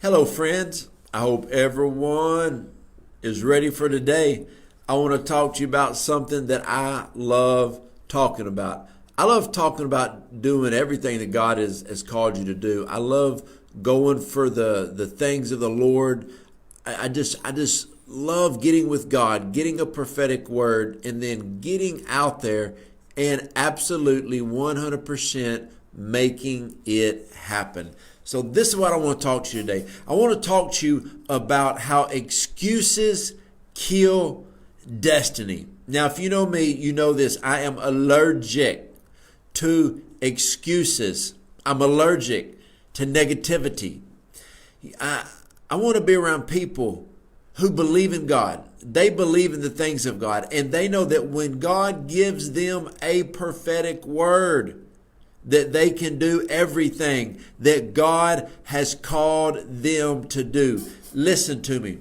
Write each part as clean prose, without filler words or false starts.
Hello, friends. I hope everyone is ready for today. I want to talk to you about something that I love talking about. I love talking about doing everything that God has called you to do. I love going for the things of the Lord. I just love getting with God, getting a prophetic word, and then getting out there and absolutely 100% making it happen. So this is what I want to talk to you today. I want to talk to you about how excuses kill destiny. Now, if you know me, you know this. I am allergic to excuses. I'm allergic to negativity. I want to be around people who believe in God. They believe in the things of God, and they know that when God gives them a prophetic word, that they can do everything that God has called them to do. Listen to me.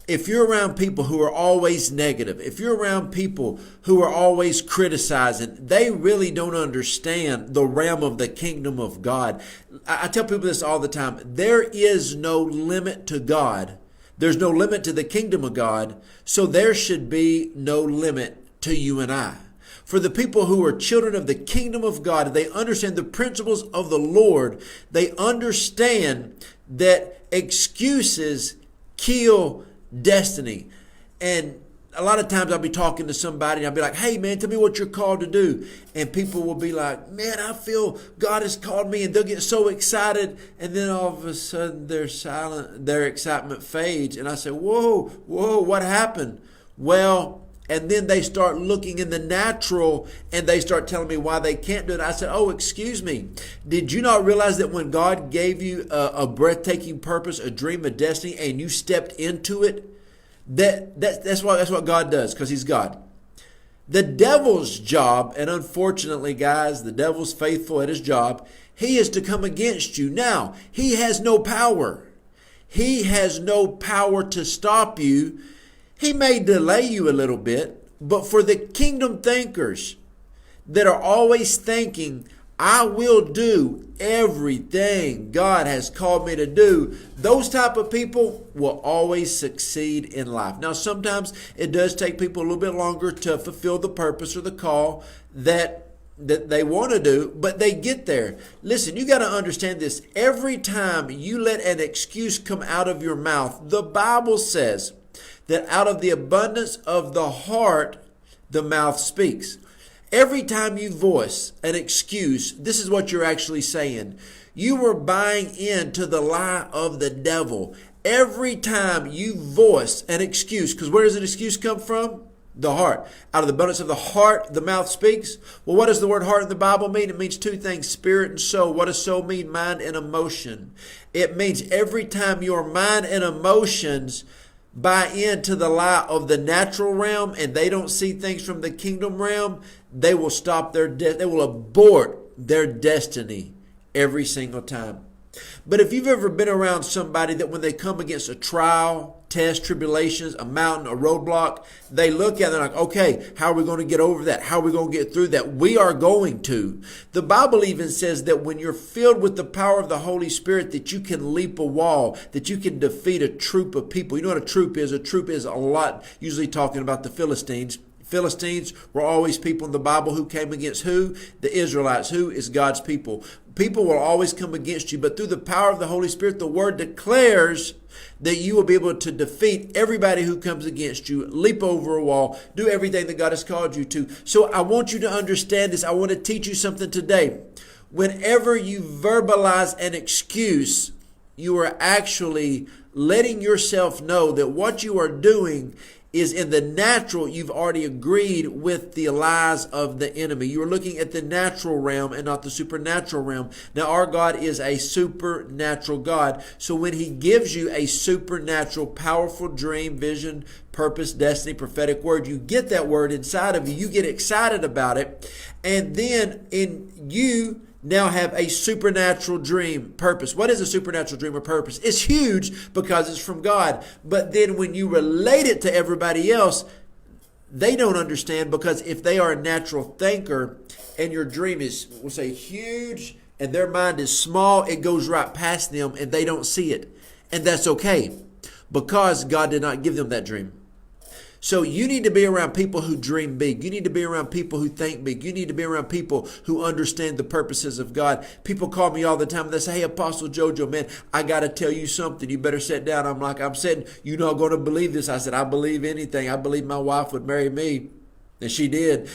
If you're around people who are always negative, if you're around people who are always criticizing, they really don't understand the realm of the kingdom of God. I tell people this all the time. There is no limit to God. There's no limit to the kingdom of God. So there should be no limit to you and I. For the people who are children of the kingdom of God, they understand the principles of the Lord. They understand that excuses kill destiny. And a lot of times I'll be talking to somebody and I'll be like, hey man, tell me what you're called to do. And people will be like, man, I feel God has called me, and they'll get so excited. And then all of a sudden they're silent, their excitement fades. And I say, whoa, what happened? Well, and then they start looking in the natural and they start telling me why they can't do it. I said, oh, excuse me. Did you not realize that when God gave you a breathtaking purpose, a dream, a destiny, and you stepped into it, that's what God does, because He's God. The devil's job, and unfortunately, guys, the devil's faithful at his job, he is to come against you. Now, he has no power. He has no power to stop you. He may delay you a little bit, but for the kingdom thinkers that are always thinking, I will do everything God has called me to do, those type of people will always succeed in life. Now, sometimes it does take people a little bit longer to fulfill the purpose or the call that they want to do, but they get there. Listen, you got to understand this. Every time you let an excuse come out of your mouth, the Bible says that out of the abundance of the heart, the mouth speaks. Every time you voice an excuse, this is what you're actually saying. You are buying into the lie of the devil. Every time you voice an excuse, because where does an excuse come from? The heart. Out of the abundance of the heart, the mouth speaks. Well, what does the word heart in the Bible mean? It means two things, spirit and soul. What does soul mean? Mind and emotion. It means every time your mind and emotions buy into the lie of the natural realm and they don't see things from the kingdom realm, they will stop they will abort their destiny every single time. But if you've ever been around somebody that when they come against a trial, test, tribulations, a mountain, a roadblock, they look at it and they're like, okay, how are we going to get over that? How are we going to get through that? We are going to. The Bible even says that when you're filled with the power of the Holy Spirit, that you can leap a wall, that you can defeat a troop of people. You know what a troop is? A troop is a lot, usually talking about the Philistines. Philistines were always people in the Bible who came against who? The Israelites. Who is God's people? People will always come against you, but through the power of the Holy Spirit, the Word declares that you will be able to defeat everybody who comes against you, leap over a wall, do everything that God has called you to. So I want you to understand this. I want to teach you something today. Whenever you verbalize an excuse, you are actually letting yourself know that what you are doing is in the natural. You've already agreed with the lies of the enemy. You are looking at the natural realm and not the supernatural realm. Now, our God is a supernatural God. So when He gives you a supernatural, powerful dream, vision, purpose, destiny, prophetic word, you get that word inside of you. You get excited about it. And then in you now have a supernatural dream, purpose. What is a supernatural dream or purpose? It's huge because it's from God. But then when you relate it to everybody else, they don't understand, because if they are a natural thinker and your dream is, we'll say, huge, and their mind is small, it goes right past them and they don't see it. And that's okay, because God did not give them that dream. So you need to be around people who dream big. You need to be around people who think big. You need to be around people who understand the purposes of God. People call me all the time and they say, hey, Apostle Jojo, man, I got to tell you something. You better sit down. I'm like, I'm sitting. You're not going to believe this. I said, I believe anything. I believe my wife would marry me. And she did,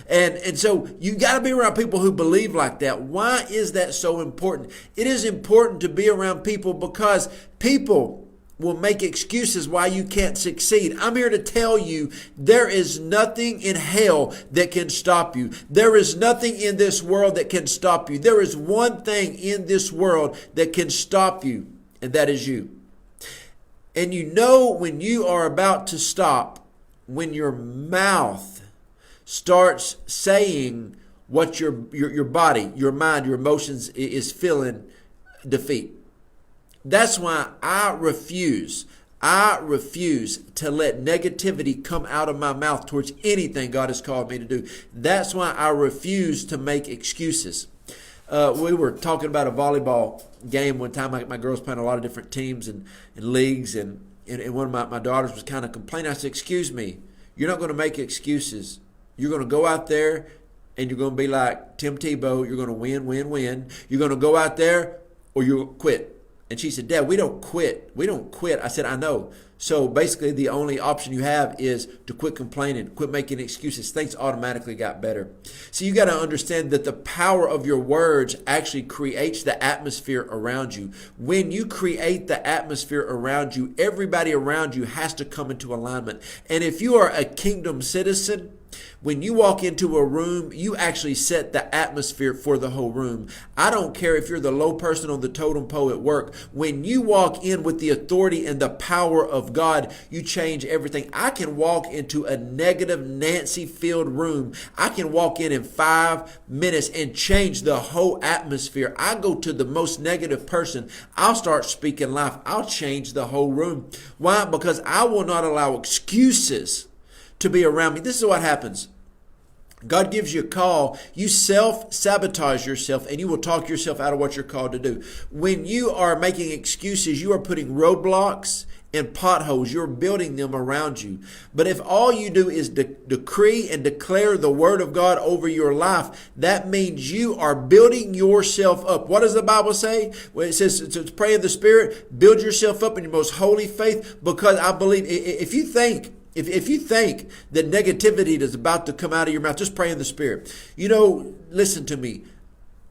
And so you got to be around people who believe like that. Why is that so important? It is important to be around people because people will make excuses why you can't succeed. I'm here to tell you there is nothing in hell that can stop you. There is nothing in this world that can stop you. There is one thing in this world that can stop you, and that is you. And you know when you are about to stop, when your mouth starts saying what your body, your mind, your emotions is feeling defeat. That's why I refuse to let negativity come out of my mouth towards anything God has called me to do. That's why I refuse to make excuses. We were talking about a volleyball game one time. My girls playing a lot of different teams and leagues, and one of my daughters was kind of complaining. I said, excuse me, you're not going to make excuses. You're going to go out there and you're going to be like Tim Tebow. You're going to win. You're going to go out there or you'll quit. And she said, Dad, we don't quit. We don't quit. I said, I know. So basically the only option you have is to quit complaining, quit making excuses. Things automatically got better. So you got to understand that the power of your words actually creates the atmosphere around you. When you create the atmosphere around you, everybody around you has to come into alignment. And if you are a kingdom citizen, when you walk into a room, you actually set the atmosphere for the whole room. I don't care if you're the low person on the totem pole at work. When you walk in with the authority and the power of God, you change everything. I can walk into a negative Nancy-filled room. I can walk in 5 minutes and change the whole atmosphere. I go to the most negative person. I'll start speaking life. I'll change the whole room. Why? Because I will not allow excuses to be around me. This is what happens. God gives you a call. You self-sabotage yourself and you will talk yourself out of what you're called to do. When you are making excuses, you are putting roadblocks and potholes. You're building them around you. But if all you do is decree and declare the word of God over your life, that means you are building yourself up. What does the Bible say? When it says to pray in the Spirit, build yourself up in your most holy faith, because I believe if you think that negativity is about to come out of your mouth, just pray in the Spirit. Listen to me.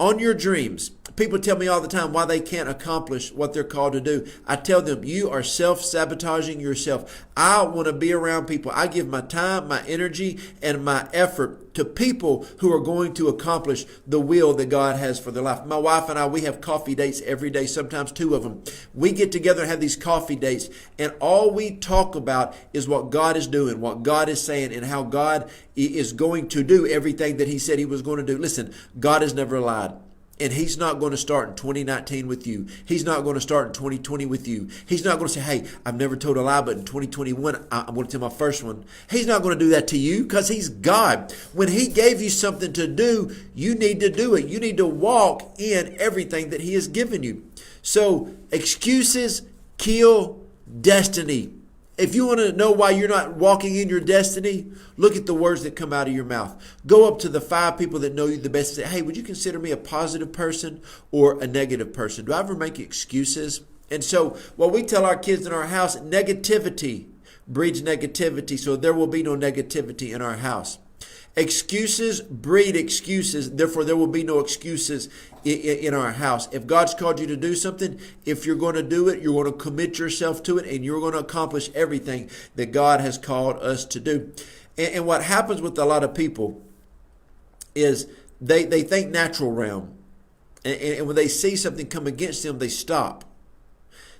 On your dreams, people tell me all the time why they can't accomplish what they're called to do. I tell them, you are self-sabotaging yourself. I want to be around people. I give my time, my energy, and my effort to people who are going to accomplish the will that God has for their life. My wife and I, we have coffee dates every day, sometimes 2 of them. We get together and have these coffee dates, and all we talk about is what God is doing, what God is saying, and how God is going to do everything that He said He was going to do. Listen, God has never lied. And He's not going to start in 2019 with you. He's not going to start in 2020 with you. He's not going to say, hey, I've never told a lie, but in 2021, I'm going to tell my first one. He's not going to do that to you because He's God. When He gave you something to do, you need to do it. You need to walk in everything that He has given you. So excuses kill destiny. If you want to know why you're not walking in your destiny, look at the words that come out of your mouth. Go up to the 5 people that know you the best and say, hey, would you consider me a positive person or a negative person? Do I ever make excuses? And so what we tell our kids in our house, negativity breeds negativity, so there will be no negativity in our house. Excuses breed excuses, therefore there will be no excuses in our house. If God's called you to do something, if you're going to do it, you're going to commit yourself to it, and you're going to accomplish everything that God has called us to do. And what happens with a lot of people is they think natural realm. And when they see something come against them, they stop.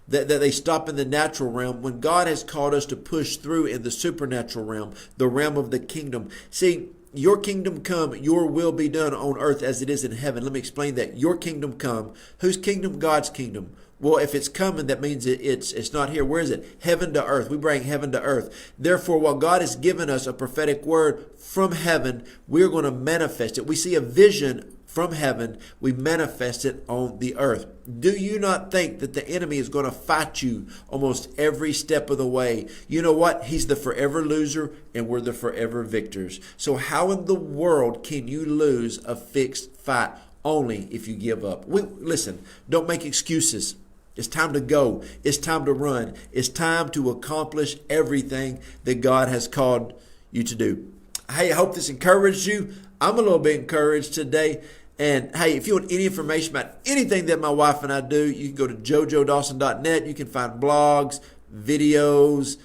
That they stop in the natural realm when God has called us to push through in the supernatural realm, the realm of the kingdom. See, your kingdom come, your will be done on earth as it is in heaven. Let me explain that. Your kingdom come. Whose kingdom? God's kingdom. Well, if it's coming, that means it's not here. Where is it? Heaven to earth. We bring heaven to earth. Therefore, while God has given us a prophetic word from heaven, we're going to manifest it. We see a vision from heaven, we manifest it on the earth. Do you not think that the enemy is going to fight you almost every step of the way? You know what? He's the forever loser and we're the forever victors. So how in the world can you lose a fixed fight? Only if you give up. Listen, don't make excuses. It's time to go. It's time to run. It's time to accomplish everything that God has called you to do. Hey, I hope this encouraged you. I'm a little bit encouraged today. And hey, if you want any information about anything that my wife and I do, you can go to jojodawson.net. You can find blogs, videos.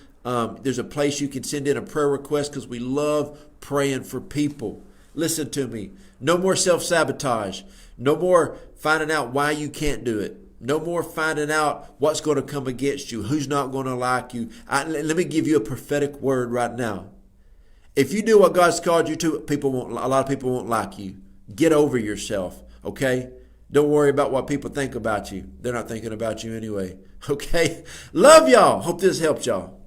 There's a place you can send in a prayer request because we love praying for people. Listen to me. No more self-sabotage. No more finding out why you can't do it. No more finding out what's going to come against you, who's not going to like you. Let me give you a prophetic word right now. If you do what God's called you to, a lot of people won't like you. Get over yourself, okay? Don't worry about what people think about you. They're not thinking about you anyway, okay? Love y'all. Hope this helped y'all.